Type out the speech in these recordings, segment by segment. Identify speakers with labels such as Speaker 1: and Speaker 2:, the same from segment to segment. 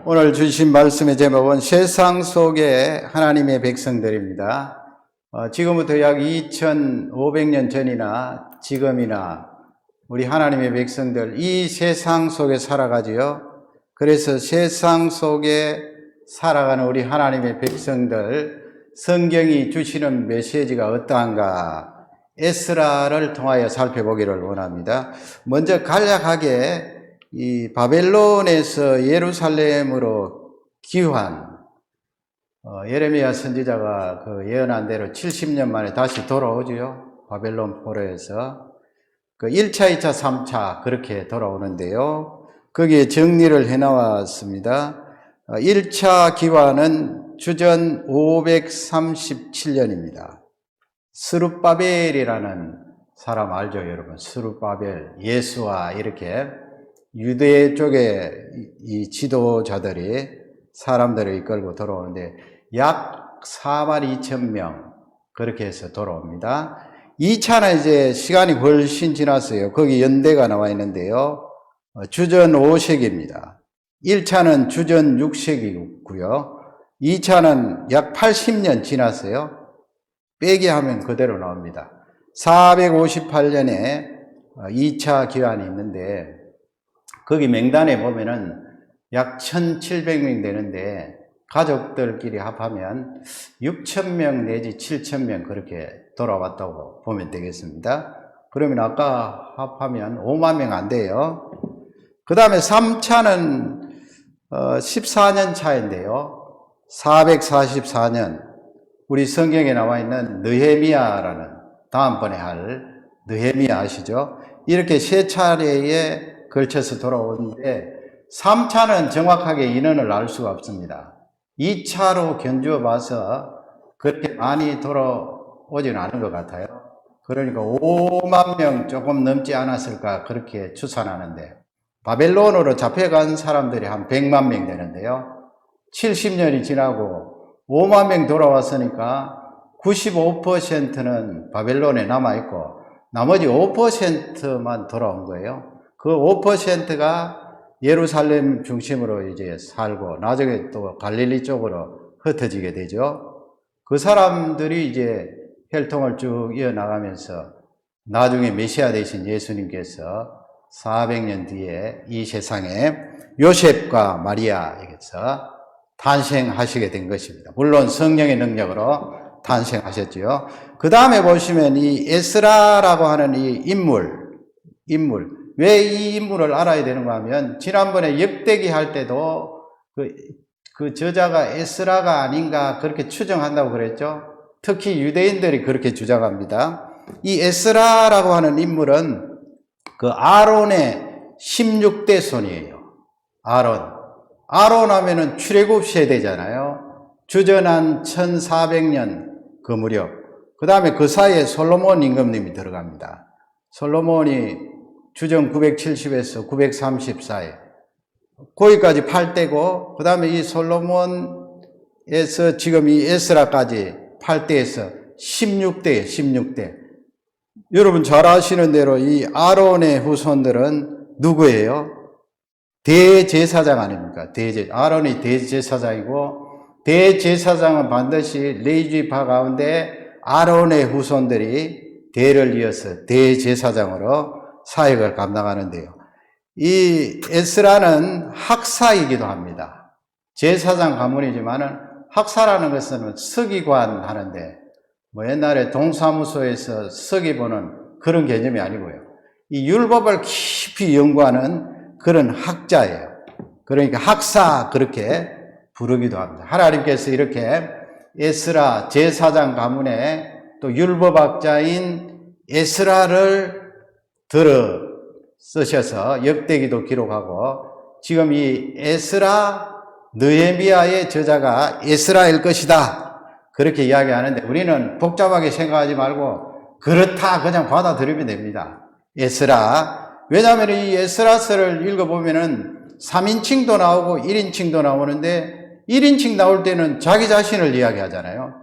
Speaker 1: 오늘 주신 말씀의 제목은 세상 속의 하나님의 백성들입니다. 지금부터 약 2500년 전이나 지금이나 우리 하나님의 백성들 이 세상 속에 살아가지요. 그래서 세상 속에 살아가는 우리 하나님의 백성들, 성경이 주시는 메시지가 어떠한가 에스라를 통하여 살펴보기를 원합니다. 먼저 간략하게 이 바벨론에서 예루살렘으로 귀환, 예레미야 선지자가 그 예언한 대로 70년 만에 다시 돌아오지요. 바벨론 포로에서 그 1차, 2차, 3차 그렇게 돌아오는데요. 거기에 정리를 해나왔습니다. 1차 귀환은 주전 537년입니다. 스룹바벨이라는 사람 알죠, 여러분? 스룹바벨, 예수와 이렇게 유대 쪽에 이 지도자들이 사람들을 이끌고 돌아오는데 약 42,000명 그렇게 해서 돌아옵니다. 2차는 이제 시간이 훨씬 지났어요. 거기 연대가 나와 있는데요. 주전 5세기입니다. 1차는 주전 6세기고요. 2차는 약 80년 지났어요. 빼기 하면 그대로 나옵니다. 458년에 2차 기환이 있는데 거기 명단에 보면은 약 1,700명 되는데 가족들끼리 합하면 6,000명 내지 7,000명 그렇게 돌아왔다고 보면 되겠습니다. 그러면 아까 합하면 5만 명 안 돼요. 그 다음에 3차는 14년 차인데요. 444년 우리 성경에 나와 있는 느헤미야라는 다음번에 할 느헤미야 아시죠? 이렇게 세 차례에 걸쳐서 돌아오는데 3차는 정확하게 인원을 알 수가 없습니다. 2차로 견주어 봐서 그렇게 많이 돌아오지는 않은 것 같아요. 그러니까 5만 명 조금 넘지 않았을까 그렇게 추산하는데 바벨론으로 잡혀간 사람들이 한 100만 명 되는데요. 70년이 지나고 5만 명 돌아왔으니까 95%는 바벨론에 남아있고 나머지 5%만 돌아온 거예요. 그 5%가 예루살렘 중심으로 이제 살고 나중에 또 갈릴리 쪽으로 흩어지게 되죠. 그 사람들이 이제 혈통을 쭉 이어나가면서 나중에 메시아 되신 예수님께서 400년 뒤에 이 세상에 요셉과 마리아에게서 탄생하시게 된 것입니다. 물론 성령의 능력으로 탄생하셨죠. 그 다음에 보시면 이 에스라라고 하는 이 인물 왜 이 인물을 알아야 되는가 하면 지난번에 역대기 할 때도 그 저자가 에스라가 아닌가 그렇게 추정한다고 그랬죠. 특히 유대인들이 그렇게 주장합니다. 이 에스라라고 하는 인물은 그 아론의 16대 손이에요. 아론 하면은 출애굽 세대잖아요. 주전한 1400년 그 무렵. 그 다음에 그 사이에 솔로몬 임금님이 들어갑니다. 솔로몬이 주전 970에서 930 사이. 거기까지 8대고, 그 다음에 이 솔로몬에서 지금 이 에스라까지 8대에서 16대예요, 16대. 여러분 잘 아시는 대로 이 아론의 후손들은 누구예요? 대제사장 아닙니까? 아론이 대제사장이고, 대제사장은 반드시 레위지파 가운데 아론의 후손들이 대를 이어서 대제사장으로 사역을 감당하는데요. 이 에스라는 학사이기도 합니다. 제사장 가문이지만은 학사라는 것은 서기관 하는데 뭐 옛날에 동사무소에서 서기 보는 그런 개념이 아니고요. 이 율법을 깊이 연구하는 그런 학자예요. 그러니까 학사 그렇게 부르기도 합니다. 하나님께서 이렇게 에스라 제사장 가문에 또 율법학자인 에스라를 들어 쓰셔서 역대기도 기록하고 지금 이 에스라 느헤미야의 저자가 에스라일 것이다 그렇게 이야기하는데 우리는 복잡하게 생각하지 말고 그렇다 그냥 받아들이면 됩니다. 에스라. 왜냐하면 이 에스라서를 읽어보면은 3인칭도 나오고 1인칭도 나오는데 1인칭 나올 때는 자기 자신을 이야기하잖아요.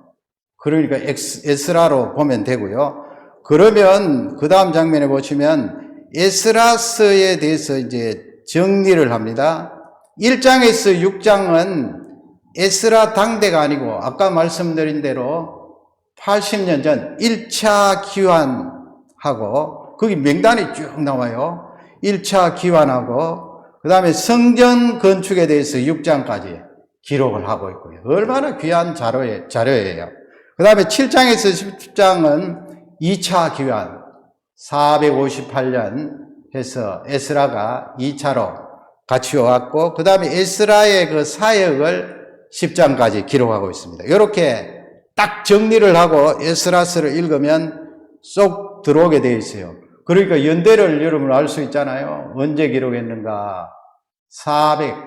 Speaker 1: 그러니까 에스라로 보면 되고요. 그러면 그 다음 장면에 보시면 에스라서에 대해서 이제 정리를 합니다. 1장에서 6장은 에스라 당대가 아니고 아까 말씀드린 대로 80년 전 1차 기환하고 거기 명단이 쭉 나와요. 1차 기환하고 그 다음에 성전 건축에 대해서 6장까지 기록을 하고 있고요. 얼마나 귀한 자료예요. 그 다음에 7장에서 10장은 2차 기환 458년 해서 에스라가 2차로 같이 왔고 그 다음에 에스라의 그 사역을 10장까지 기록하고 있습니다. 이렇게 딱 정리를 하고 에스라서를 읽으면 쏙 들어오게 되어 있어요. 그러니까 연대를 여러분 알 수 있잖아요. 언제 기록했는가.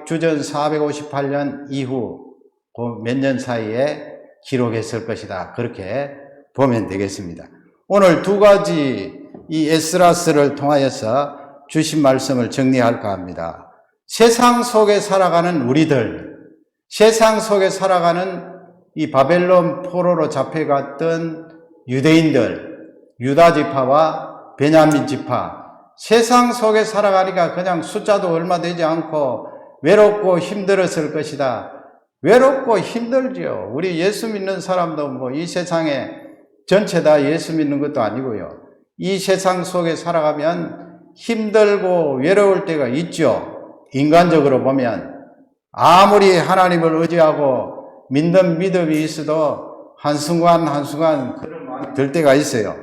Speaker 1: 주전 458년 이후 그 몇 년 사이에 기록했을 것이다. 그렇게 보면 되겠습니다. 오늘 두 가지 이 에스라서를 통하여서 주신 말씀을 정리할까 합니다. 세상 속에 살아가는 우리들, 세상 속에 살아가는 이 바벨론 포로로 잡혀갔던 유대인들, 유다 지파와 베냐민 지파, 세상 속에 살아가니까 그냥 숫자도 얼마 되지 않고 외롭고 힘들었을 것이다. 외롭고 힘들죠. 우리 예수 믿는 사람도 뭐 이 세상에 전체 다 예수 믿는 것도 아니고요. 이 세상 속에 살아가면 힘들고 외로울 때가 있죠. 인간적으로 보면 아무리 하나님을 의지하고 믿는 믿음이 있어도 한순간 그런 마음이 들 때가 있어요.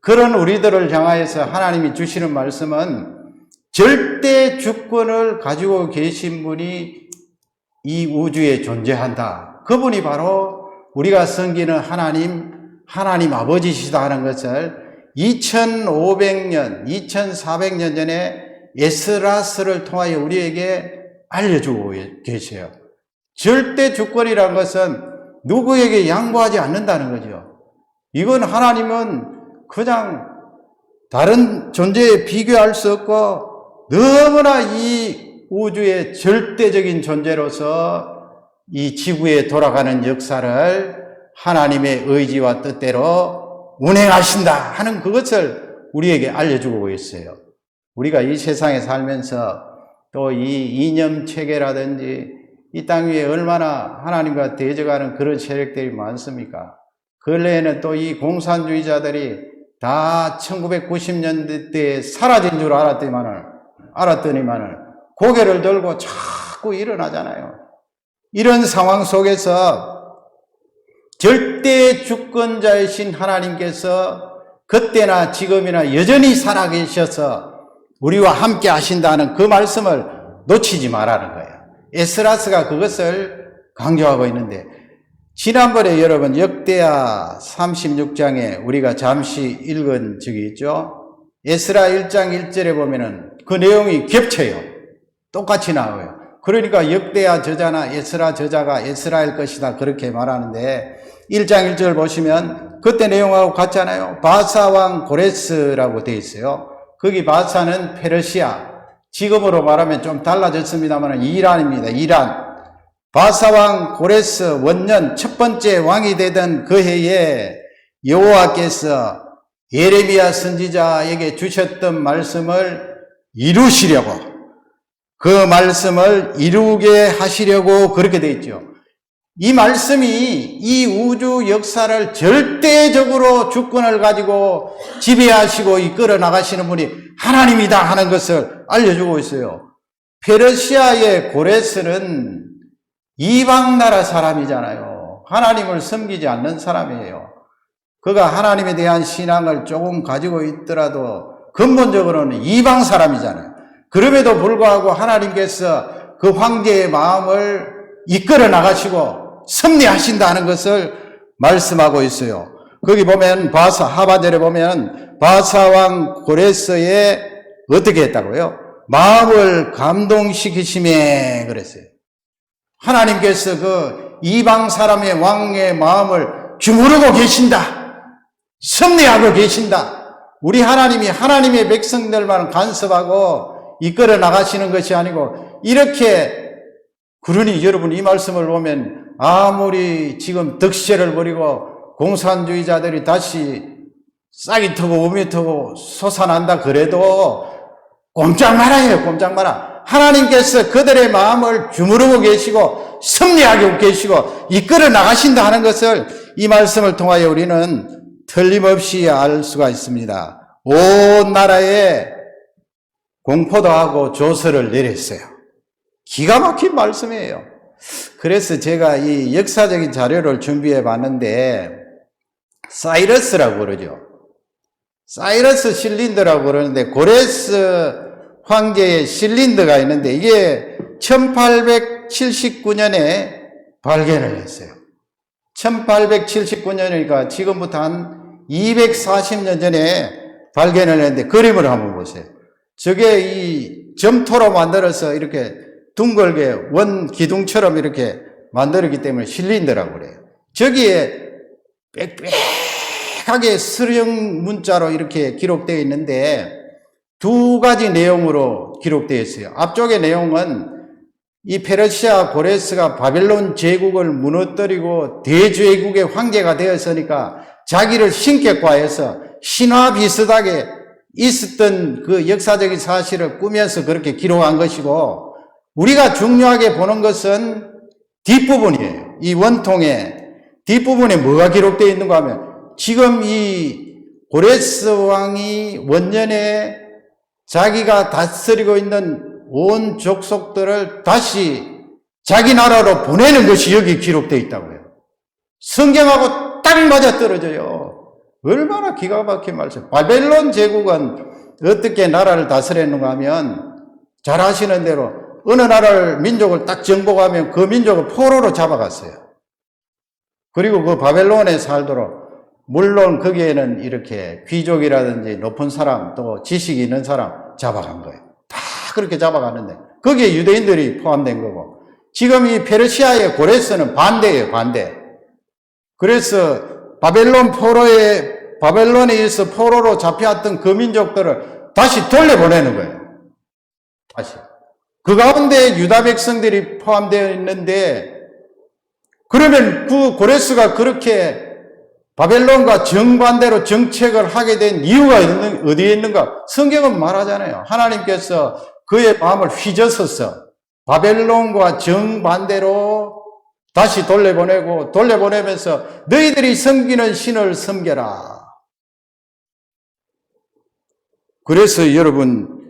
Speaker 1: 그런 우리들을 향하여서 하나님이 주시는 말씀은 절대 주권을 가지고 계신 분이 이 우주에 존재한다. 그분이 바로 우리가 섬기는 하나님 아버지시다 하는 것을 2500년, 2400년 전에 에스라서를 통하여 우리에게 알려주고 계세요. 절대 주권이라는 것은 누구에게 양보하지 않는다는 거죠. 이건 하나님은 그냥 다른 존재에 비교할 수 없고 너무나 이 우주의 절대적인 존재로서 이 지구에 돌아가는 역사를 하나님의 의지와 뜻대로 운행하신다 하는 그것을 우리에게 알려주고 있어요. 우리가 이 세상에 살면서 또 이 이념 체계라든지 이 땅 위에 얼마나 하나님과 대적하는 그런 세력들이 많습니까? 근래에는 또 이 공산주의자들이 다 1990년대에 사라진 줄 알았더니만은 고개를 들고 자꾸 일어나잖아요. 이런 상황 속에서 절대 주권자이신 하나님께서 그때나 지금이나 여전히 살아계셔서 우리와 함께 하신다는 그 말씀을 놓치지 말라는 거예요. 에스라스가 그것을 강조하고 있는데 지난번에 여러분 역대하 36장에 우리가 잠시 읽은 적이 있죠. 에스라 1장 1절에 보면은 그 내용이 겹쳐요. 똑같이 나와요. 그러니까 역대하 저자나 에스라 저자가 에스라일 것이다 그렇게 말하는데 1장 1절 보시면 그때 내용하고 같잖아요. 바사왕 고레스라고 되어 있어요. 거기 바사는 페르시아, 지금으로 말하면 좀 달라졌습니다만 이란입니다. 이란. 바사왕 고레스 원년 첫 번째 왕이 되던 그 해에 여호와께서 예레미야 선지자에게 주셨던 말씀을 이루시려고, 그 말씀을 이루게 하시려고 그렇게 되어 있죠. 이 말씀이 이 우주 역사를 절대적으로 주권을 가지고 지배하시고 이끌어 나가시는 분이 하나님이다 하는 것을 알려주고 있어요. 페르시아의 고레스는 이방 나라 사람이잖아요. 하나님을 섬기지 않는 사람이에요. 그가 하나님에 대한 신앙을 조금 가지고 있더라도 근본적으로는 이방 사람이잖아요. 그럼에도 불구하고 하나님께서 그 황제의 마음을 이끌어 나가시고 섭리하신다는 것을 말씀하고 있어요. 거기 보면 하바절에 보면 바사왕 고레스에 어떻게 했다고요? 마음을 감동시키심에 그랬어요. 하나님께서 그 이방 사람의 왕의 마음을 주무르고 계신다. 섭리하고 계신다. 우리 하나님이 하나님의 백성들만 간섭하고 이끌어 나가시는 것이 아니고 이렇게, 그러니 여러분 이 말씀을 보면 아무리 지금 득세를 벌이고 공산주의자들이 다시 싹이 트고 우미 트고 솟아난다 그래도 꼼짝 말아요. 꼼짝 마라. 하나님께서 그들의 마음을 주무르고 계시고 섭리하게 계시고 이끌어 나가신다 하는 것을 이 말씀을 통하여 우리는 틀림없이 알 수가 있습니다. 온 나라에 공포도 하고 조서를 내렸어요. 기가 막힌 말씀이에요. 그래서 제가 이 역사적인 자료를 준비해 봤는데 사이러스라고 그러죠. 사이러스 실린더라고 그러는데 고레스 황제의 실린더가 있는데 이게 1879년에 발견을 했어요. 1879년이니까 지금부터 한 240년 전에 발견을 했는데 그림을 한번 보세요. 저게 이 점토로 만들어서 이렇게 둥글게 원 기둥처럼 이렇게 만들었기 때문에 실린더라고 그래요. 저기에 빽빽하게 서령 문자로 이렇게 기록되어 있는데 두 가지 내용으로 기록되어 있어요. 앞쪽의 내용은 이 페르시아 고레스가 바벨론 제국을 무너뜨리고 대제국의 황제가 되었으니까 자기를 신격화해서 신화 비슷하게 있었던 그 역사적인 사실을 꾸며서 그렇게 기록한 것이고 우리가 중요하게 보는 것은 뒷부분이에요. 이 원통의 뒷부분에 뭐가 기록되어 있는가 하면 지금 이 고레스 왕이 원년에 자기가 다스리고 있는 온 족속들을 다시 자기 나라로 보내는 것이 여기 기록되어 있다고요. 성경하고 딱 맞아떨어져요. 얼마나 기가 막힌 말씀. 바벨론 제국은 어떻게 나라를 다스렸는가 하면 잘 아시는 대로 어느 나라를 민족을 딱 정복하면 그 민족을 포로로 잡아갔어요. 그리고 그 바벨론에 살도록 물론 거기에는 이렇게 귀족이라든지 높은 사람 또 지식이 있는 사람 잡아간 거예요. 다 그렇게 잡아갔는데 거기에 유대인들이 포함된 거고 지금 이 페르시아의 고레스는 반대예요. 반대. 그래서 바벨론에 의해서 포로로 잡혀왔던 그 민족들을 다시 돌려보내는 거예요. 다시. 그 가운데 유다 백성들이 포함되어 있는데 그러면 그 고레스가 그렇게 바벨론과 정반대로 정책을 하게 된 이유가 어디에 있는가? 성경은 말하잖아요. 하나님께서 그의 마음을 휘저어서 바벨론과 정반대로 다시 돌려보내면서 너희들이 섬기는 신을 섬겨라. 그래서 여러분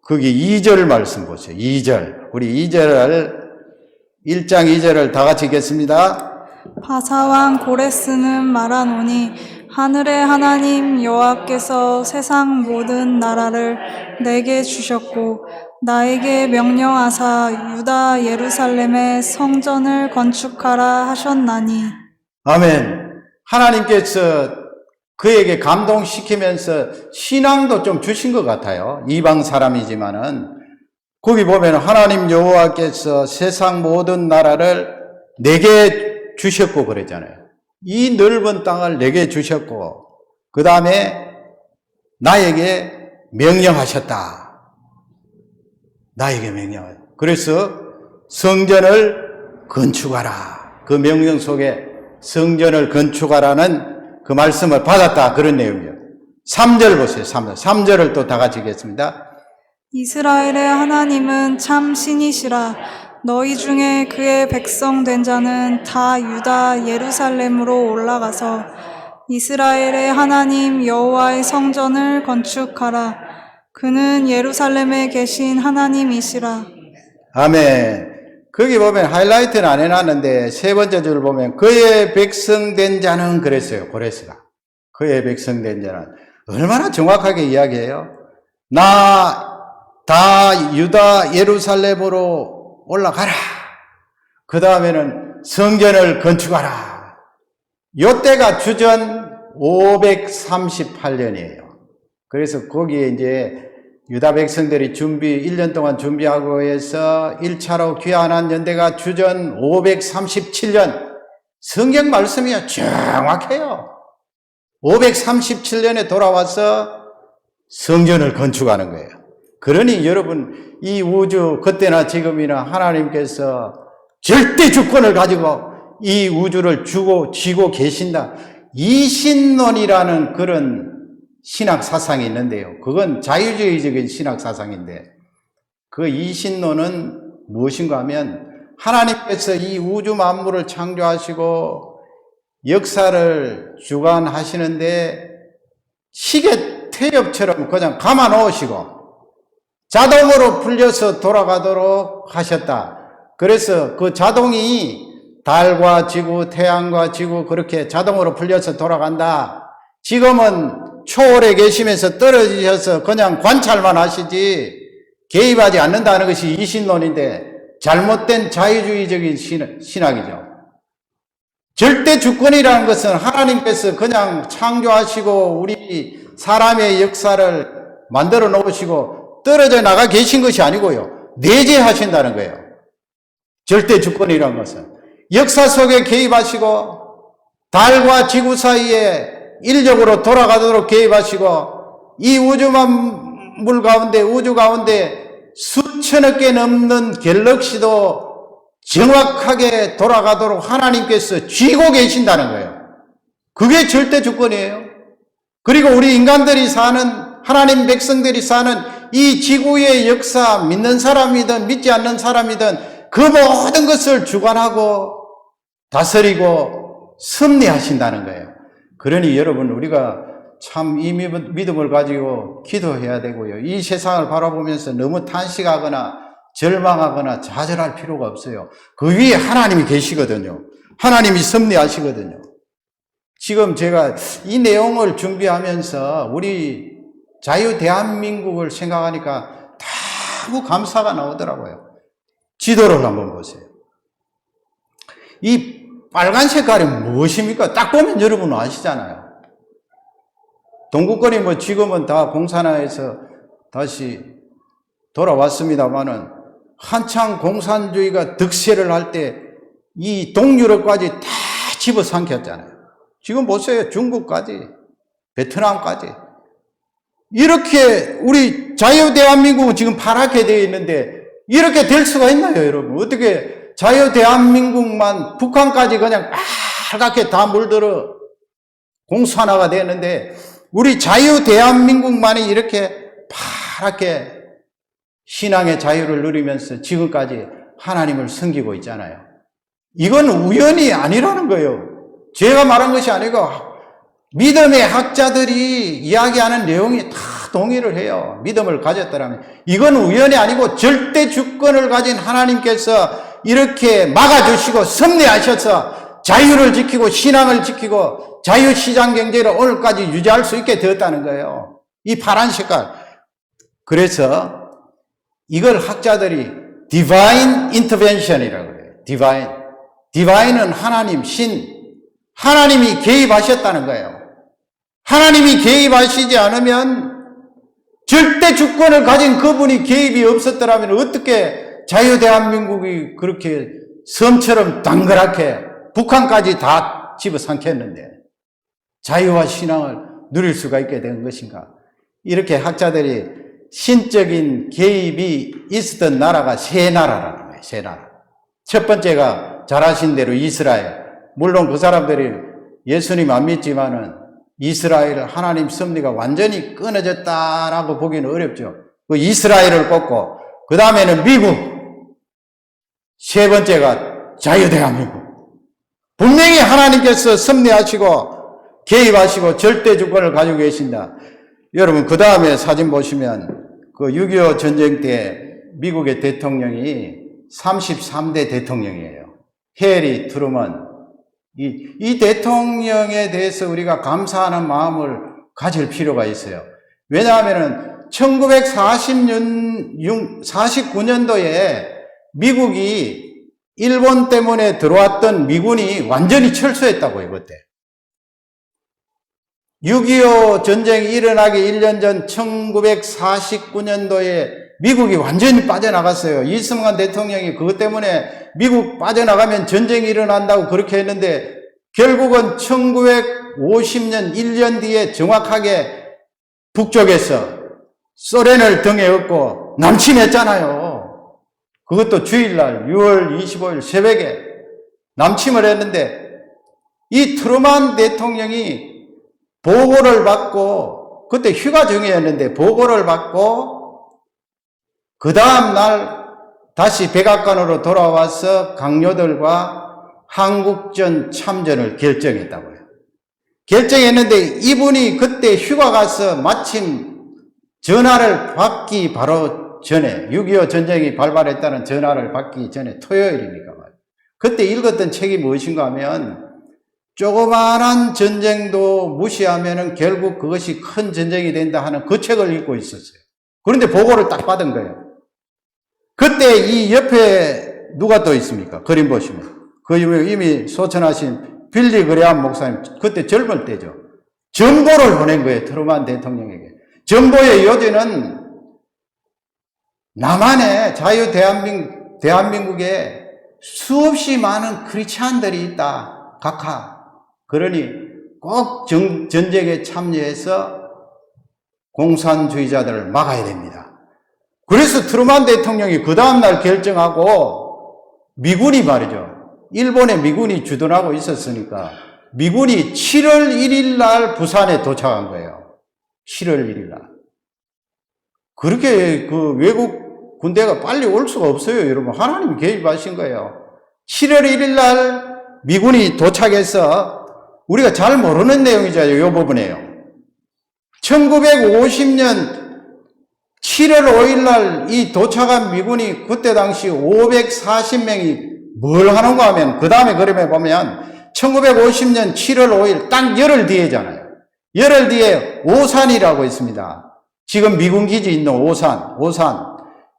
Speaker 1: 거기 2절 말씀 보세요. 2절. 우리 2절을 1장 2절을 다 같이 읽겠습니다.
Speaker 2: 바사왕 고레스는 말하노니 하늘의 하나님 여호와께서 세상 모든 나라를 내게 주셨고 나에게 명령하사 유다 예루살렘의 성전을 건축하라 하셨나니. 아멘.
Speaker 1: 하나님께서 그에게 감동시키면서 신앙도 좀 주신 것 같아요. 이방 사람이지만은 거기 보면 하나님 여호와께서 세상 모든 나라를 내게 주셨고 그랬잖아요. 이 넓은 땅을 내게 주셨고 그 다음에 나에게 명령하셨다. 나에게 명령하셨다. 그래서 성전을 건축하라. 그 명령 속에 성전을 건축하라는 그 말씀을 받았다. 그런 내용이에요. 3절 보세요. 3절을 또 다 같이 읽겠습니다.
Speaker 2: 이스라엘의 하나님은 참 신이시라. 너희 중에 그의 백성 된 자는 다 유다 예루살렘으로 올라가서 이스라엘의 하나님 여호와의 성전을 건축하라. 그는 예루살렘에 계신 하나님이시라.
Speaker 1: 아멘. 거기 보면 하이라이트는 안 해놨는데 세 번째 줄 보면 그의 백성 된 자는 그랬어요. 고레스가. 그의 백성 된 자는 얼마나 정확하게 이야기해요. 나 다 유다 예루살렘으로 올라가라. 그 다음에는 성전을 건축하라. 요때가 주전 538년이에요. 그래서 거기에 이제 유다 백성들이 1년 동안 준비하고 해서 1차로 귀환한 연대가 주전 537년. 성경 말씀이요. 정확해요. 537년에 돌아와서 성전을 건축하는 거예요. 그러니 여러분 이 우주 그때나 지금이나 하나님께서 절대 주권을 가지고 이 우주를 쥐고 계신다. 이신론이라는 그런 신학 사상이 있는데요. 그건 자유주의적인 신학 사상인데 그 이신론은 무엇인가 하면 하나님께서 이 우주 만물을 창조하시고 역사를 주관하시는데 시계 퇴엽처럼 그냥 감아 놓으시고 자동으로 풀려서 돌아가도록 하셨다. 그래서 그 자동이 달과 지구, 태양과 지구 그렇게 자동으로 풀려서 돌아간다. 지금은 초월에 계시면서 떨어지셔서 그냥 관찰만 하시지 개입하지 않는다는 것이 이신론인데 잘못된 자유주의적인 신학이죠. 절대 주권이라는 것은 하나님께서 그냥 창조하시고 우리 사람의 역사를 만들어 놓으시고 떨어져 나가 계신 것이 아니고요. 내재하신다는 거예요. 절대 주권이라는 것은. 역사 속에 개입하시고 달과 지구 사이에 인력으로 돌아가도록 개입하시고 이 우주 만물 가운데 우주 가운데 수천억 개 넘는 갤럭시도 정확하게 돌아가도록 하나님께서 쥐고 계신다는 거예요. 그게 절대 주권이에요. 그리고 우리 인간들이 사는 하나님 백성들이 사는 이 지구의 역사 믿는 사람이든 믿지 않는 사람이든 그 모든 것을 주관하고 다스리고 섭리하신다는 거예요. 그러니 여러분 우리가 참 이 믿음을 가지고 기도해야 되고요. 이 세상을 바라보면서 너무 탄식하거나 절망하거나 좌절할 필요가 없어요. 그 위에 하나님이 계시거든요. 하나님이 섭리하시거든요. 지금 제가 이 내용을 준비하면서 우리 자유 대한민국을 생각하니까 너무 감사가 나오더라고요. 지도를 한번 보세요. 이 빨간 색깔이 무엇입니까? 딱 보면 여러분 아시잖아요. 동구권이 뭐 지금은 다 공산화해서 다시 돌아왔습니다만은 한창 공산주의가 득세를 할 때 이 동유럽까지 다 집어삼켰잖아요. 지금 보세요. 중국까지, 베트남까지. 이렇게 우리 자유 대한민국은 지금 파랗게 되어 있는데 이렇게 될 수가 있나요, 여러분? 어떻게 자유 대한민국만 북한까지 그냥 빨갛게 다 물들어 공산화가 되는데 우리 자유 대한민국만이 이렇게 파랗게 신앙의 자유를 누리면서 지금까지 하나님을 섬기고 있잖아요. 이건 우연이 아니라는 거예요. 제가 말한 것이 아니고 믿음의 학자들이 이야기하는 내용이 다 동의를 해요. 믿음을 가졌더라면. 이건 우연이 아니고 절대 주권을 가진 하나님께서 이렇게 막아주시고 섭리하셔서 자유를 지키고 신앙을 지키고 자유시장 경제를 오늘까지 유지할 수 있게 되었다는 거예요. 이 파란 색깔. 그래서 이걸 학자들이 divine intervention이라고 그래요. divine은 하나님, 하나님이 개입하셨다는 거예요. 하나님이 개입하시지 않으면 절대 주권을 가진 그분이 개입이 없었더라면 어떻게 자유 대한민국이 그렇게 섬처럼 당그랗게 북한까지 다 집어삼켰는데 자유와 신앙을 누릴 수가 있게 된 것인가? 이렇게 학자들이 신적인 개입이 있었던 나라가 세 나라라는 거예요. 세 나라. 첫 번째가 잘 아신 대로 이스라엘. 물론 그 사람들이 예수님 안 믿지만은 이스라엘 하나님 섭리가 완전히 끊어졌다라고 보기는 어렵죠. 그 이스라엘을 꼽고 그 다음에는 미국. 세 번째가 자유대한민국. 분명히 하나님께서 섭리하시고 개입하시고 절대 주권을 가지고 계신다. 여러분 그 다음에 사진 보시면 그 6.25 전쟁 때 미국의 대통령이 33대 대통령이에요. 해리 트루먼. 이 대통령에 대해서 우리가 감사하는 마음을 가질 필요가 있어요. 왜냐하면 1949년도에 미국이 일본 때문에 들어왔던 미군이 완전히 철수했다고요, 그때. 6.25 전쟁이 일어나기 1년 전 1949년도에 미국이 완전히 빠져나갔어요. 이승만 대통령이 그것 때문에 미국 빠져나가면 전쟁이 일어난다고 그렇게 했는데 결국은 1950년 1년 뒤에 정확하게 북쪽에서 소련을 등에 업고 남침했잖아요. 그것도 주일날 6월 25일 새벽에 남침을 했는데 이 트루먼 대통령이 보고를 받고 그때 휴가 중이었는데 보고를 받고 그 다음 날 다시 백악관으로 돌아와서 강요들과 한국전 참전을 결정했다고요. 결정했는데 이분이 그때 휴가 가서 마침 전화를 받기 바로 전에 6.25 전쟁이 발발했다는 전화를 받기 전에 토요일이니까 말이에요. 그때 읽었던 책이 무엇인가 하면 조그마한 전쟁도 무시하면은 결국 그것이 큰 전쟁이 된다 하는 그 책을 읽고 있었어요. 그런데 보고를 딱 받은 거예요. 그때 이 옆에 누가 또 있습니까? 그림 보시면. 그 이미 소천하신 빌리 그레암 목사님, 그때 젊을 때죠. 전보를 보낸 거예요. 트루만 대통령에게. 전보의 요지는 남한의 대한민국에 수없이 많은 크리스찬들이 있다. 각하. 그러니 꼭 전쟁에 참여해서 공산주의자들을 막아야 됩니다. 그래서 트루만 대통령이 그 다음날 결정하고 미군이 말이죠. 일본에 미군이 주둔하고 있었으니까 미군이 7월 1일 날 부산에 도착한 거예요. 7월 1일 날. 그렇게 그 외국 군대가 빨리 올 수가 없어요, 여러분. 하나님이 개입하신 거예요. 7월 1일 날 미군이 도착해서 우리가 잘 모르는 내용이죠, 이 부분이에요. 1950년 7월 5일 날 이 도착한 미군이 그때 당시 540명이 뭘 하는가 하면 그 다음에 그림에 보면 1950년 7월 5일 딱 열흘 뒤에잖아요. 열흘 뒤에 오산이라고 있습니다. 지금 미군 기지 있는 오산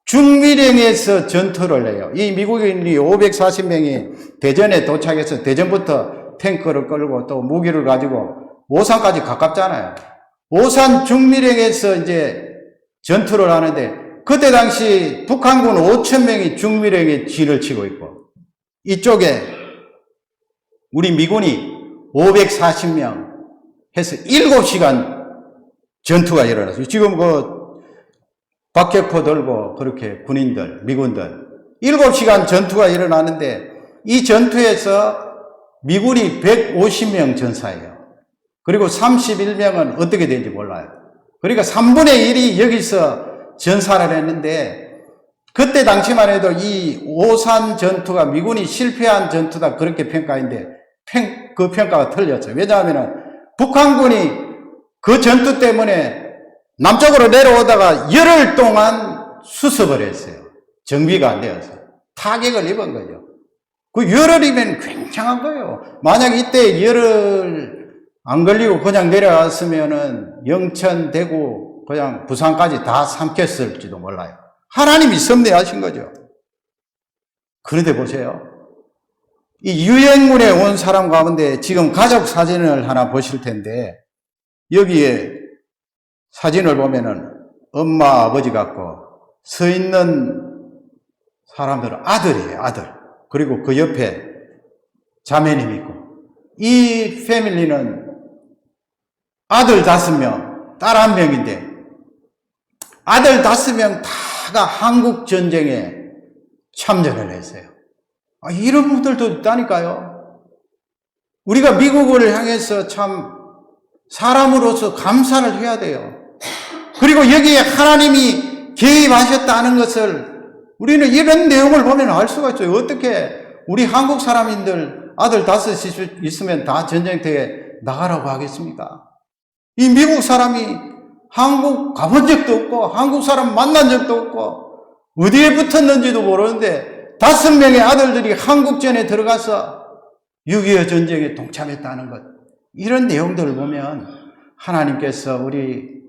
Speaker 1: 중미령에서 전투를 해요. 이 미국인이 540명이 대전에 도착해서 대전부터 탱크를 끌고 또 무기를 가지고 오산까지 가깝잖아요. 오산 중미령에서 이제 전투를 하는데 그때 당시 북한군 5,000명이 중미령에 진을 치고 있고 이쪽에 우리 미군이 540명 해서 7시간 전투가 일어났어요. 지금 그 박격포 들고 그렇게 군인들, 미군들 7시간 전투가 일어나는데 이 전투에서 미군이 150명 전사예요. 그리고 31명은 어떻게 된지 몰라요. 그러니까 3분의 1이 여기서 전사를 했는데 그때 당시만 해도 이 오산 전투가 미군이 실패한 전투다 그렇게 평가했는데 그 평가가 틀렸어요. 왜냐하면 북한군이 그 전투 때문에 남쪽으로 내려오다가 열흘 동안 수습을 했어요. 정비가 안 되어서 타격을 입은 거죠. 그 열흘이면 굉장한 거예요. 만약 이때 열흘 안 걸리고 그냥 내려왔으면은 영천, 대구, 그냥 부산까지 다 삼켰을지도 몰라요. 하나님이 섭리하신 거죠. 그런데 보세요. 이 유영문에 온 사람 가운데 지금 가족 사진을 하나 보실 텐데 여기에 사진을 보면은 엄마, 아버지 같고 서 있는 사람들은 아들이에요, 아들. 그리고 그 옆에 자매님 있고 이 패밀리는 아들 5명, 딸 1명인데 아들 5명 다가 한국 전쟁에 참전을 했어요. 이런 분들도 있다니까요. 우리가 미국을 향해서 참 사람으로서 감사를 해야 돼요. 그리고 여기에 하나님이 개입하셨다는 것을 우리는 이런 내용을 보면 알 수가 있어요. 어떻게 우리 한국 사람인들 아들 5이 있으면 다 전쟁터에 나가라고 하겠습니까? 이 미국 사람이 한국 가본 적도 없고 한국 사람 만난 적도 없고 어디에 붙었는지도 모르는데 5명의 아들들이 한국전에 들어가서 6.25 전쟁에 동참했다는 것, 이런 내용들을 보면 하나님께서 우리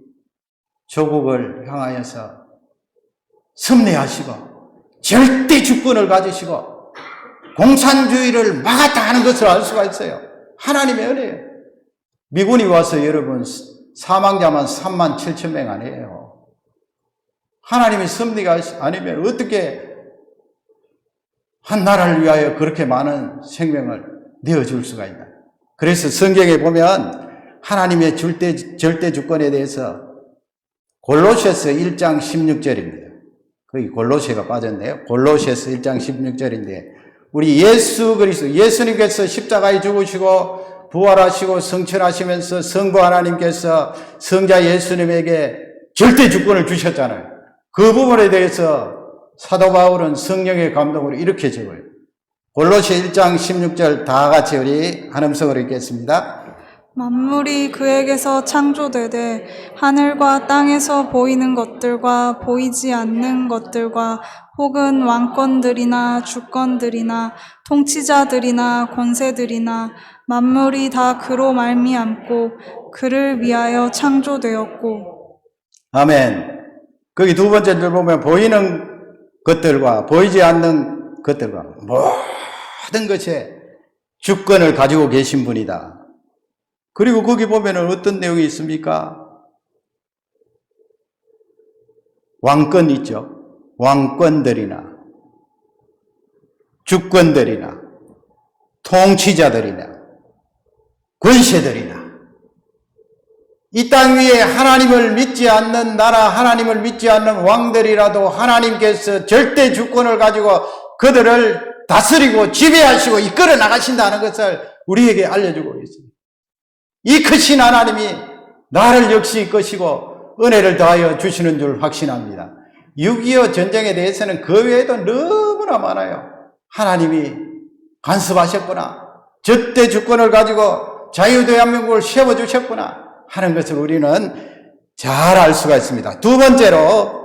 Speaker 1: 조국을 향하여서 섭리하시고 절대 주권을 가지시고 공산주의를 막았다 하는 것을 알 수가 있어요. 하나님의 은혜예요. 미군이 와서 여러분 사망자만 37,000명 아니에요. 하나님의 섭리가 아니면 어떻게 한 나라를 위하여 그렇게 많은 생명을 내어줄 수가 있나. 그래서 성경에 보면 하나님의 절대 주권에 대해서 골로새서 1장 16절입니다. 거기 골로새가 빠졌네요. 골로새서 1장 16절인데 우리 예수 그리스도, 예수님께서 십자가에 죽으시고 부활하시고 성천하시면서 성부 하나님께서 성자 예수님에게 절대 주권을 주셨잖아요. 그 부분에 대해서 사도 바울은 성령의 감동으로 이렇게 적어요. 골로새 1장 16절 다 같이 우리 한 음성으로 읽겠습니다.
Speaker 2: 만물이 그에게서 창조되되 하늘과 땅에서 보이는 것들과 보이지 않는 것들과 혹은 왕권들이나 주권들이나 통치자들이나 권세들이나 만물이 다 그로 말미암고 그를 위하여 창조되었고.
Speaker 1: 아멘. 거기 두 번째 줄 보면 보이는 것들과 보이지 않는 것들과 모든 것에 주권을 가지고 계신 분이다. 그리고 거기 보면은 어떤 내용이 있습니까? 왕권 있죠. 왕권들이나 주권들이나 통치자들이나 권세들이나 이 땅 위에 하나님을 믿지 않는 나라, 하나님을 믿지 않는 왕들이라도 하나님께서 절대 주권을 가지고 그들을 다스리고 지배하시고 이끌어 나가신다는 것을 우리에게 알려주고 있습니다. 이 크신 하나님이 나를 역시 이끄시고 은혜를 더하여 주시는 줄 확신합니다. 6.25 전쟁에 대해서는 그 외에도 너무나 많아요. 하나님이 간섭하셨구나. 절대 주권을 가지고 자유대한민국을 세워주셨구나 하는 것을 우리는 잘 알 수가 있습니다. 두 번째로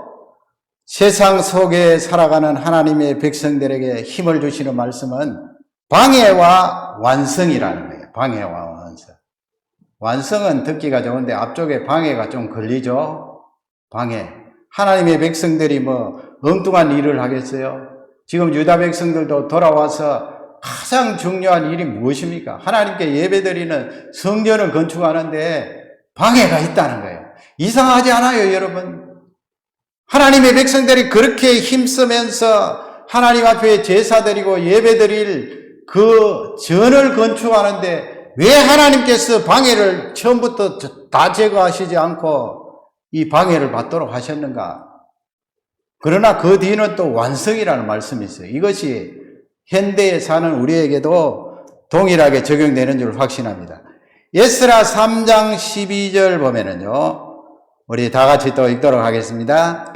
Speaker 1: 세상 속에 살아가는 하나님의 백성들에게 힘을 주시는 말씀은 방해와 완성이라는 거예요. 방해와 완성. 완성은 듣기가 좋은데 앞쪽에 방해가 좀 걸리죠. 방해. 하나님의 백성들이 엉뚱한 일을 하겠어요? 지금 유다 백성들도 돌아와서 가장 중요한 일이 무엇입니까? 하나님께 예배드리는 성전을 건축하는데 방해가 있다는 거예요. 이상하지 않아요, 여러분? 하나님의 백성들이 그렇게 힘쓰면서 하나님 앞에 제사드리고 예배드릴 그 전을 건축하는데 왜 하나님께서 방해를 처음부터 다 제거하시지 않고 이 방해를 받도록 하셨는가? 그러나 그 뒤는 또 완성이라는 말씀이 있어요. 이것이 현대에 사는 우리에게도 동일하게 적용되는 줄 확신합니다. 에스라 3장 12절 보면은요, 우리 다 같이 또 읽도록 하겠습니다.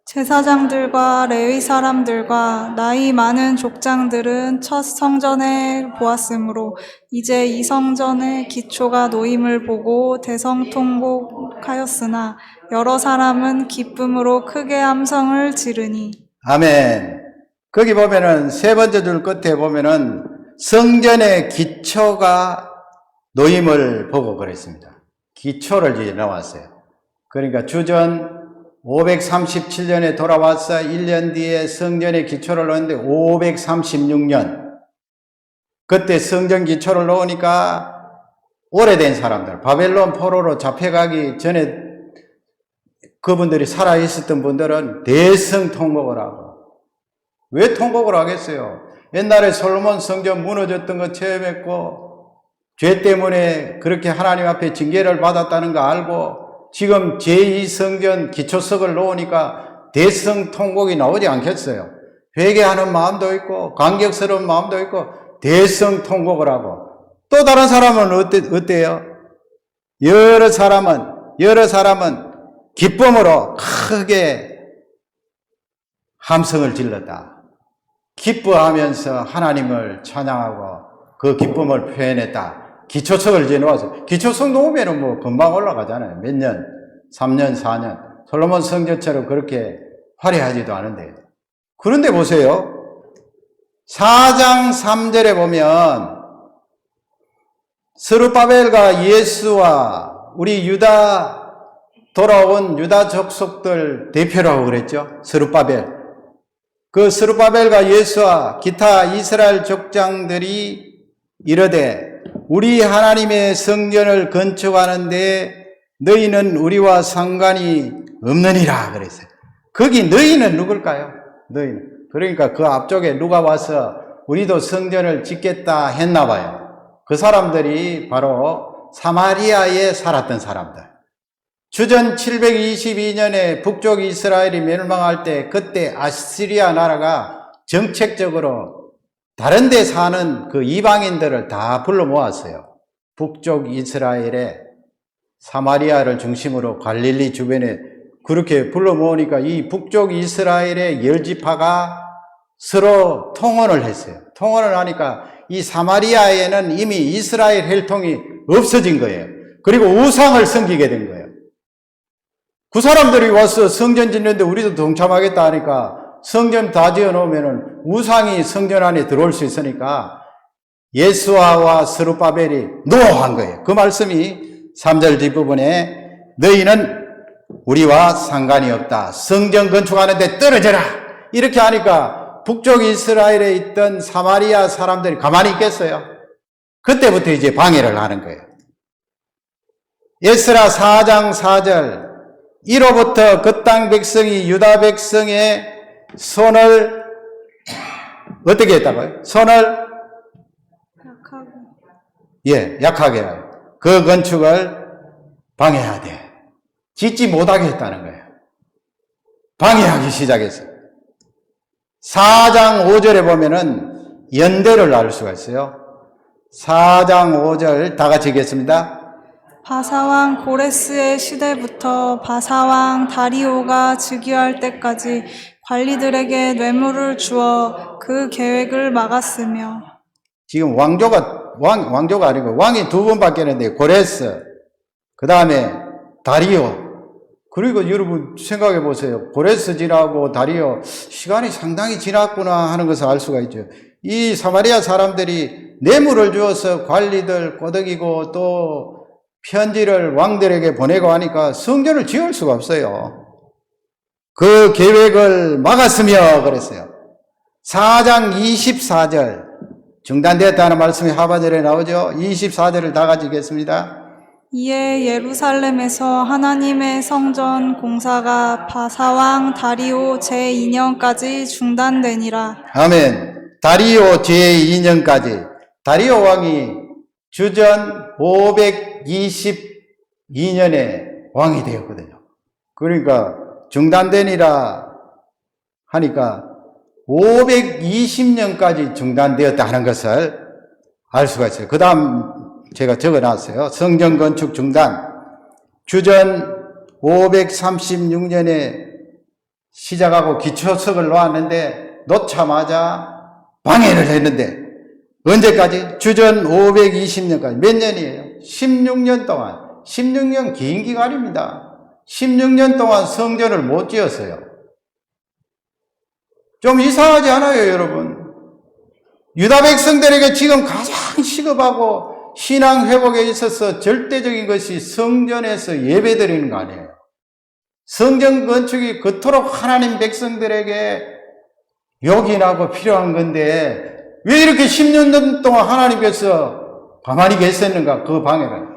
Speaker 2: 제사장들과 레위 사람들과 나이 많은 족장들은 첫 성전에 보았으므로 이제 이 성전의 기초가 놓임을 보고 대성통곡하였으나 여러 사람은 기쁨으로 크게 함성을 지르니. 아멘.
Speaker 1: 거기 보면은 세 번째 줄 끝에 보면은 성전의 기초가 놓임을 보고 그랬습니다. 기초를 이제 나왔어요. 그러니까 주전 537년에 돌아와서 1년 뒤에 성전의 기초를 놓았는데 536년. 그때 성전 기초를 놓으니까 오래된 사람들, 바벨론 포로로 잡혀가기 전에 그분들이 살아있었던 분들은 대성통곡을 하고. 왜 통곡을 하겠어요? 옛날에 솔로몬 성전 무너졌던 거 체험했고, 죄 때문에 그렇게 하나님 앞에 징계를 받았다는 거 알고, 지금 제2성전 기초석을 놓으니까 대성통곡이 나오지 않겠어요. 회개하는 마음도 있고 감격스러운 마음도 있고 대성통곡을 하고, 또 다른 사람은 어때요? 여러 사람은 기쁨으로 크게 함성을 질렀다. 기뻐하면서 하나님을 찬양하고 그 기쁨을 표현했다. 기초석을 이제 놓아서, 기초석 놓으면 금방 올라가잖아요. 몇 년, 3년, 4년. 솔로몬 성전처럼 그렇게 화려하지도 않은데. 그런데 보세요. 4장 3절에 보면, 스룹바벨과 예수와 우리 돌아온 유다 족속들 대표라고 그랬죠. 스룹바벨. 그 스룹바벨과 예수와 기타 이스라엘 족장들이 이르되 우리 하나님의 성전을 건축하는데 너희는 우리와 상관이 없느니라 그랬어요. 거기 너희는 누굴까요? 너희는. 그러니까 그 앞쪽에 누가 와서 우리도 성전을 짓겠다 했나 봐요. 그 사람들이 바로 사마리아에 살았던 사람들. 주전 722년에 북쪽 이스라엘이 멸망할 때 그때 아시리아 나라가 정책적으로 다른 데 사는 그 이방인들을 다 불러 모았어요. 북쪽 이스라엘에 사마리아를 중심으로 갈릴리 주변에 그렇게 불러 모으니까 이 북쪽 이스라엘의 10지파가 서로 통혼을 했어요. 통혼을 하니까 이 사마리아에는 이미 이스라엘 혈통이 없어진 거예요. 그리고 우상을 섬기게 된 거예요. 그 사람들이 와서 성전 짓는데 우리도 동참하겠다 하니까 성전 다 지어 놓으면 우상이 성전 안에 들어올 수 있으니까 예수아와 스룹바벨이 노한 거예요. 그 말씀이 3절 뒷부분에 너희는 우리와 상관이 없다. 성전 건축하는데 떨어져라. 이렇게 하니까 북쪽 이스라엘에 있던 사마리아 사람들이 가만히 있겠어요? 그때부터 이제 방해를 하는 거예요. 에스라 4장 4절 이로부터 그 땅 백성이 유다 백성의 손을 어떻게 했다고요? 손을 약하게 그 건축을 방해해야 돼. 짓지 못하게 했다는 거예요. 방해하기 시작했어요. 4장 5절에 보면은 연대를 알 수가 있어요. 4장 5절 다 같이 읽겠습니다.
Speaker 2: 바사왕 고레스의 시대부터 바사왕 다리오가 즉위할 때까지 관리들에게 뇌물을 주어 그 계획을 막았으며
Speaker 1: 지금 왕조가 아니고 왕이 두 번 바뀌었는데 고레스 그 다음에 다리오. 그리고 여러분 생각해 보세요. 고레스 지나고 다리오 시간이 상당히 지났구나 하는 것을 알 수가 있죠. 이 사마리아 사람들이 뇌물을 주어서 관리들 꼬드기고 또 편지를 왕들에게 보내고 하니까 성전을 지을 수가 없어요. 그 계획을 막았으며 그랬어요. 4장 24절 중단되었다는 말씀이 하반절에 나오죠. 24절을 다 같이 읽겠습니다.
Speaker 2: 이에 예루살렘에서 하나님의 성전 공사가 바사왕 다리오 제2년까지 중단되니라.
Speaker 1: 아멘. 다리오 제2년까지. 다리오 왕이 주전 522년에 왕이 되었거든요. 그러니까 중단되니라 하니까 520년까지 중단되었다 하는 것을 알 수가 있어요. 그 다음 제가 적어놨어요. 성전 건축 중단. 주전 536년에 시작하고 기초석을 놓았는데 놓자마자 방해를 했는데 언제까지? 주전 520년까지. 몇 년이에요? 16년 동안. 16년 긴 기간입니다. 16년 동안 성전을 못 지었어요. 좀 이상하지 않아요, 여러분? 유다 백성들에게 지금 가장 시급하고 신앙 회복에 있어서 절대적인 것이 성전에서 예배드리는 거 아니에요. 성전 건축이 그토록 하나님 백성들에게 요긴하고 필요한 건데 왜 이렇게 10년 동안 하나님께서 가만히 계셨는가? 그 방해를.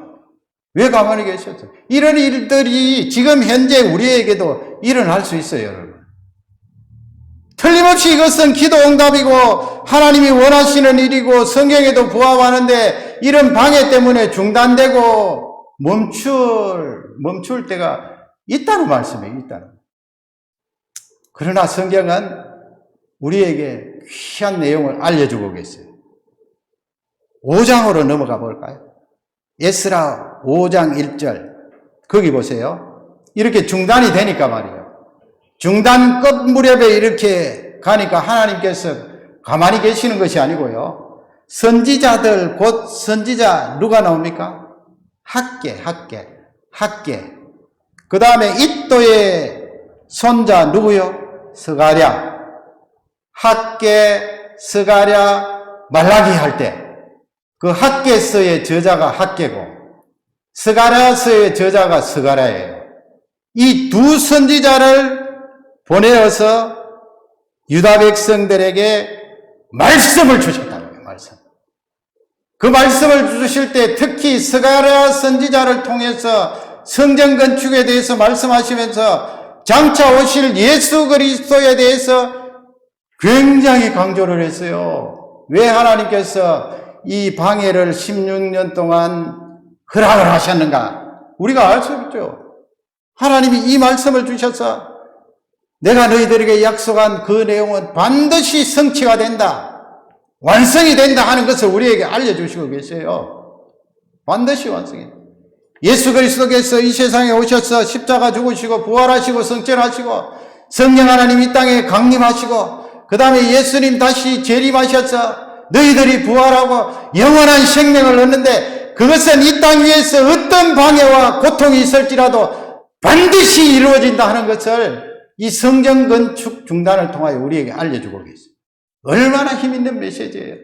Speaker 1: 왜 가만히 계셨어요? 이런 일들이 지금 현재 우리에게도 일어날 수 있어요, 여러분. 틀림없이 이것은 기도 응답이고 하나님이 원하시는 일이고 성경에도 부합하는데 이런 방해 때문에 중단되고 멈출 때가 있다는 말씀이에요. 있다는. 그러나 성경은 우리에게 귀한 내용을 알려주고 계세요. 5장으로 넘어가 볼까요? 에스라 5장 1절 거기 보세요. 이렇게 중단이 되니까 말이에요. 중단 끝 무렵에 이렇게 가니까 하나님께서 가만히 계시는 것이 아니고요. 선지자들 곧 선지자 누가 나옵니까? 학계. 그 다음에 이또의 손자 누구요? 스가랴. 학계, 스가랴, 말라기 할 때 그 학계서의 저자가 학계고 스가랴서의 저자가 스가랴예요. 이 두 선지자를 보내어서 유다 백성들에게 말씀을 주셨다는 거예요. 말씀. 그 말씀을 주실 때 특히 스가랴 선지자를 통해서 성전 건축에 대해서 말씀하시면서 장차 오실 예수 그리스도에 대해서 굉장히 강조를 했어요. 왜 하나님께서 이 방해를 16년 동안 허락을 하셨는가? 우리가 알 수 있죠. 하나님이 이 말씀을 주셔서 내가 너희들에게 약속한 그 내용은 반드시 성취가 된다. 완성이 된다 하는 것을 우리에게 알려주시고 계세요. 반드시 완성이. 예수 그리스도께서 이 세상에 오셔서 십자가 죽으시고 부활하시고 성천하시고 성령 하나님 이 땅에 강림하시고 그 다음에 예수님 다시 재림하셔서 너희들이 부활하고 영원한 생명을 얻는데 그것은 이 땅 위에서 어떤 방해와 고통이 있을지라도 반드시 이루어진다 하는 것을 이 성전 건축 중단을 통하여 우리에게 알려주고 계세요. 얼마나 힘있는 메시지예요.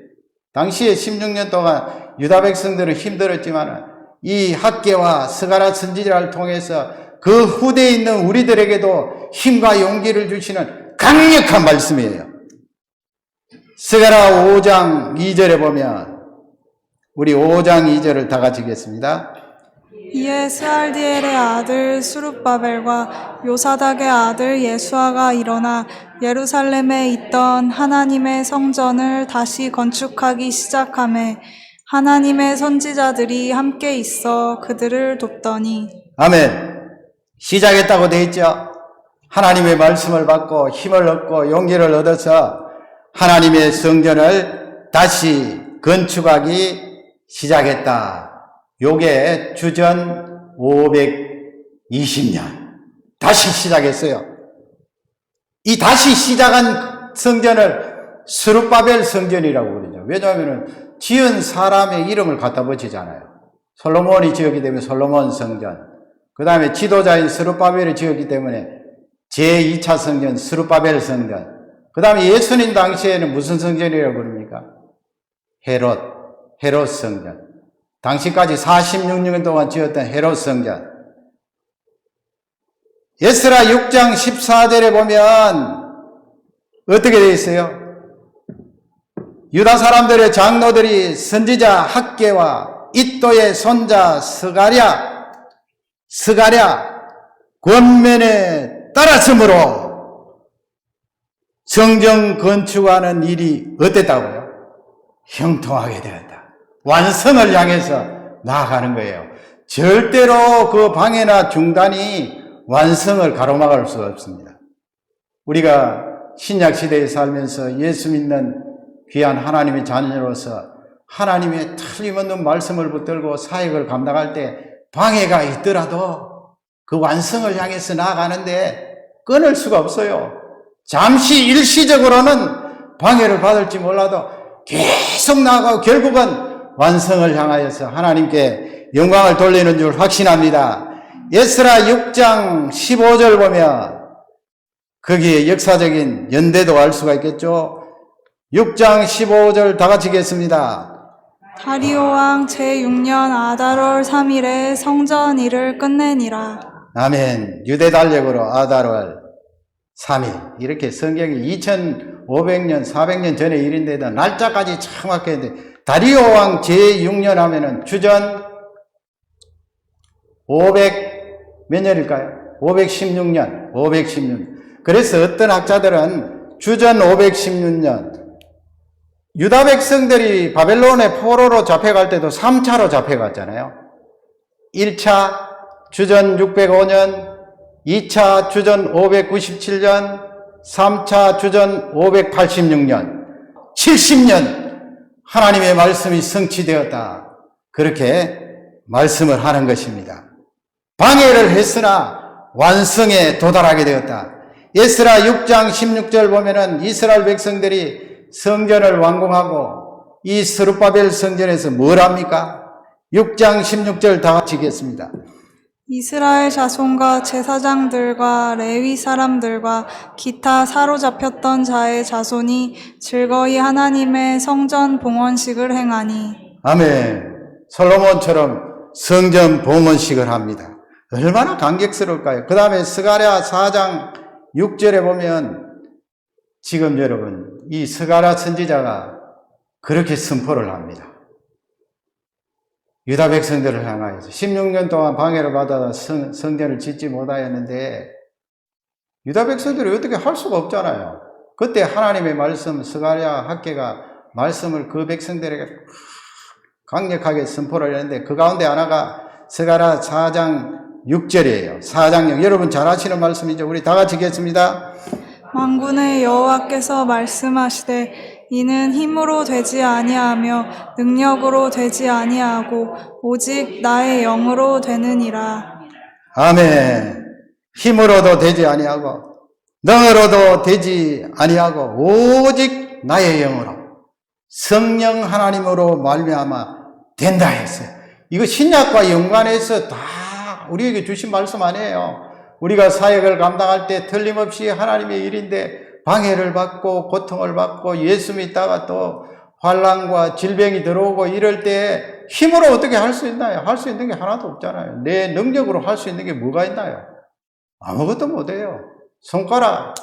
Speaker 1: 당시에 16년 동안 유다 백성들은 힘들었지만 이 학개와 스가랴 선지자를 통해서 그 후대에 있는 우리들에게도 힘과 용기를 주시는 강력한 말씀이에요. 스가랴 5장 2절에 보면 우리 5장 2절을 다 같이 읽겠습니다.
Speaker 2: 이에 스알디엘의 아들 수룹바벨과 요사닥의 아들 예수아가 일어나 예루살렘에 있던 하나님의 성전을 다시 건축하기 시작하매 하나님의 선지자들이 함께 있어 그들을 돕더니.
Speaker 1: 아멘. 시작했다고 되어 있죠. 하나님의 말씀을 받고 힘을 얻고 용기를 얻어서 하나님의 성전을 다시 건축하기 시작했다. 요게 주전 520년 다시 시작했어요. 이 다시 시작한 성전을 스룹바벨 성전이라고 그러죠. 왜냐하면 지은 사람의 이름을 갖다 붙이잖아요. 솔로몬이 지었기 때문에 솔로몬 성전, 그 다음에 지도자인 스룹바벨이 지었기 때문에 제2차 성전 스룹바벨 성전, 그 다음에 예수님 당시에는 무슨 성전이라고 부릅니까? 헤롯 성전. 당시까지 46년 동안 지었던 헤롯 성전. 에스라 6장 14절에 보면 어떻게 되어 있어요? 유다 사람들의 장로들이 선지자 학개와 이또의 손자 스가랴 권면에 따랐으므로 성전 건축하는 일이 어땠다고요? 형통하게 되었다. 완성을 향해서 나아가는 거예요. 절대로 그 방해나 중단이 완성을 가로막을 수가 없습니다. 우리가 신약 시대에 살면서 예수 믿는 귀한 하나님의 자녀로서 하나님의 틀림없는 말씀을 붙들고 사역을 감당할 때 방해가 있더라도 그 완성을 향해서 나아가는데 끊을 수가 없어요. 잠시 일시적으로는 방해를 받을지 몰라도 계속 나아가고 결국은 완성을 향하여서 하나님께 영광을 돌리는 줄 확신합니다. 에스라 6장 15절 보면 거기에 역사적인 연대도 알 수가 있겠죠. 6장 15절 다 같이 읽겠습니다.
Speaker 2: 다리오 왕 제6년 아달월 3일에 성전 일을 끝내니라.
Speaker 1: 아멘. 유대 달력으로 아달월 3일. 이렇게 성경이 2500년, 400년 전의 일인데도 날짜까지 정확하게 했는데 다리오 왕 제6년 하면은 주전 500 몇 년일까요? 516년. 그래서 어떤 학자들은 주전 516년 유다 백성들이 바벨론의 포로로 잡혀갈 때도 3차로 잡혀갔잖아요. 1차 주전 605년, 2차 주전 597년, 3차 주전 586년, 70년 하나님의 말씀이 성취되었다. 그렇게 말씀을 하는 것입니다. 방해를 했으나 완성에 도달하게 되었다. 에스라 6장 16절 보면은 이스라엘 백성들이 성전을 완공하고 이 스룹바벨 성전에서 뭘 합니까? 6장 16절 다 같이 읽겠습니다.
Speaker 2: 이스라엘 자손과 제사장들과 레위 사람들과 기타 사로잡혔던 자의 자손이 즐거이 하나님의 성전 봉헌식을 행하니.
Speaker 1: 아멘. 솔로몬처럼 성전 봉헌식을 합니다. 얼마나 감격스러울까요? 그 다음에 스가랴 4장 6절에 보면 지금 여러분 이 스가랴 선지자가 그렇게 선포를 합니다. 유다 백성들을 향하여서 16년 동안 방해를 받아 성전을 짓지 못하였는데 유다 백성들이 어떻게 할 수가 없잖아요. 그때 하나님의 말씀 스가랴 학개가 말씀을 그 백성들에게 강력하게 선포를 했는데 그 가운데 하나가 스가랴 4장 6절이에요. 4장 6. 여러분 잘 아시는 말씀이죠. 우리 다 같이 읽겠습니다.
Speaker 2: 만군의 여호와께서 말씀하시되 이는 힘으로 되지 아니하며 능력으로 되지 아니하고 오직 나의 영으로 되느니라.
Speaker 1: 아멘. 힘으로도 되지 아니하고 능으로도 되지 아니하고 오직 나의 영으로 성령 하나님으로 말미암아 된다 했어요. 이거 신약과 연관해서 다 우리에게 주신 말씀 아니에요. 우리가 사역을 감당할 때 틀림없이 하나님의 일인데 방해를 받고 고통을 받고 예수 믿다가 또 환난과 질병이 들어오고 이럴 때 힘으로 어떻게 할 수 있나요? 할 수 있는 게 하나도 없잖아요. 내 능력으로 할 수 있는 게 뭐가 있나요? 아무것도 못해요. 손가락,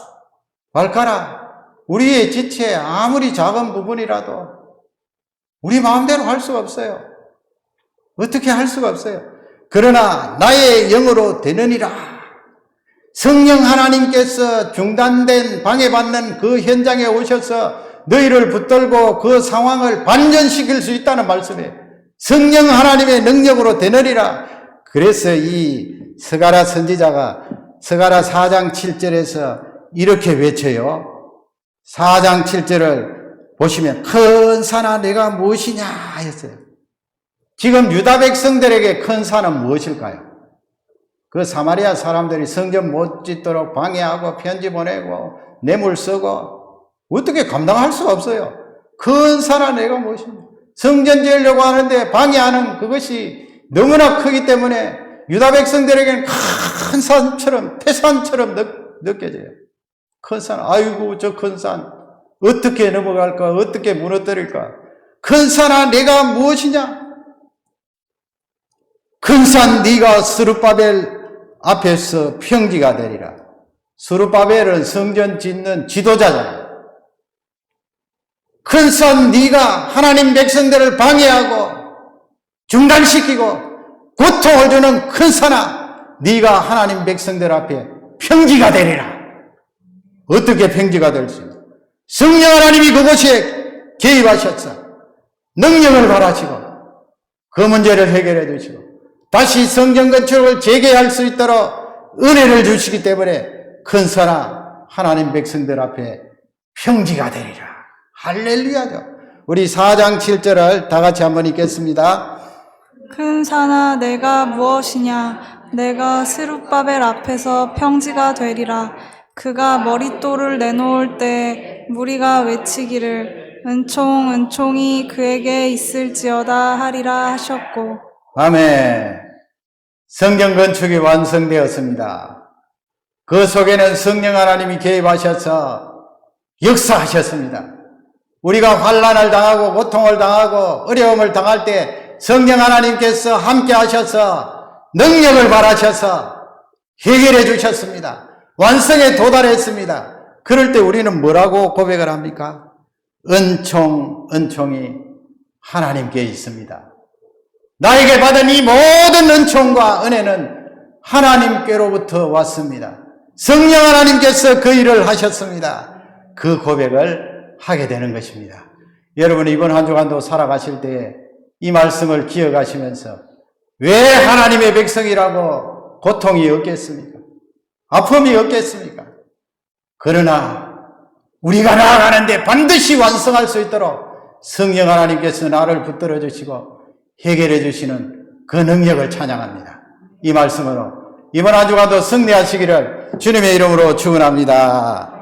Speaker 1: 발가락, 우리의 지체 아무리 작은 부분이라도 우리 마음대로 할 수가 없어요. 어떻게 할 수가 없어요. 그러나 나의 영으로 되느니라. 성령 하나님께서 중단된 방해받는 그 현장에 오셔서 너희를 붙들고 그 상황을 반전시킬 수 있다는 말씀이에요. 성령 하나님의 능력으로 되느니라. 그래서 이 스가랴 선지자가 스가랴 4장 7절에서 이렇게 외쳐요. 4장 7절을 보시면 큰 산아 내가 무엇이냐 했어요. 지금 유다 백성들에게 큰 산은 무엇일까요? 그 사마리아 사람들이 성전 못 짓도록 방해하고 편지 보내고 뇌물 쓰고 어떻게 감당할 수가 없어요. 큰 산아 내가 무엇이냐. 성전 지으려고 하는데 방해하는 그것이 너무나 크기 때문에 유다 백성들에게는 큰 산처럼 태산처럼 느껴져요. 큰 산, 아이고 저 큰 산 어떻게 넘어갈까, 어떻게 무너뜨릴까. 큰 산아 내가 무엇이냐. 큰 산 네가 스룹바벨 앞에서 평지가 되리라. 스룹바벨은 성전 짓는 지도자잖아요. 큰 산 네가 하나님 백성들을 방해하고 중단시키고 고통을 주는 큰 산아 네가 하나님 백성들 앞에 평지가 되리라. 어떻게 평지가 될 수 있어요? 성령 하나님이 그곳에 개입하셨어. 능력을 발하시고 그 문제를 해결해 주시고 다시 성전 건축을 재개할 수 있도록 은혜를 주시기 때문에 큰 산아 하나님 백성들 앞에 평지가 되리라. 할렐루야죠. 우리 4장 7절을 다 같이 한번 읽겠습니다.
Speaker 2: 큰 산아 내가 무엇이냐. 내가 스룹바벨 앞에서 평지가 되리라. 그가 머릿돌을 내놓을 때 무리가 외치기를 은총 은총이 그에게 있을지어다 하리라 하셨고.
Speaker 1: 아멘. 성경 건축이 완성되었습니다. 그 속에는 성령 하나님이 개입하셔서 역사하셨습니다. 우리가 환난을 당하고 고통을 당하고 어려움을 당할 때 성령 하나님께서 함께 하셔서 능력을 발하셔서 해결해 주셨습니다. 완성에 도달했습니다. 그럴 때 우리는 뭐라고 고백을 합니까? 은총이 하나님께 있습니다. 나에게 받은 이 모든 은총과 은혜는 하나님께로부터 왔습니다. 성령 하나님께서 그 일을 하셨습니다. 그 고백을 하게 되는 것입니다. 여러분 이번 한 주간도 살아가실 때 이 말씀을 기억하시면서 왜 하나님의 백성이라고 고통이 없겠습니까? 아픔이 없겠습니까? 그러나 우리가 나아가는데 반드시 완성할 수 있도록 성령 하나님께서 나를 붙들어 주시고 해결해 주시는 그 능력을 찬양합니다. 이 말씀으로 이번 한 주간도 승리하시기를 주님의 이름으로 축원합니다.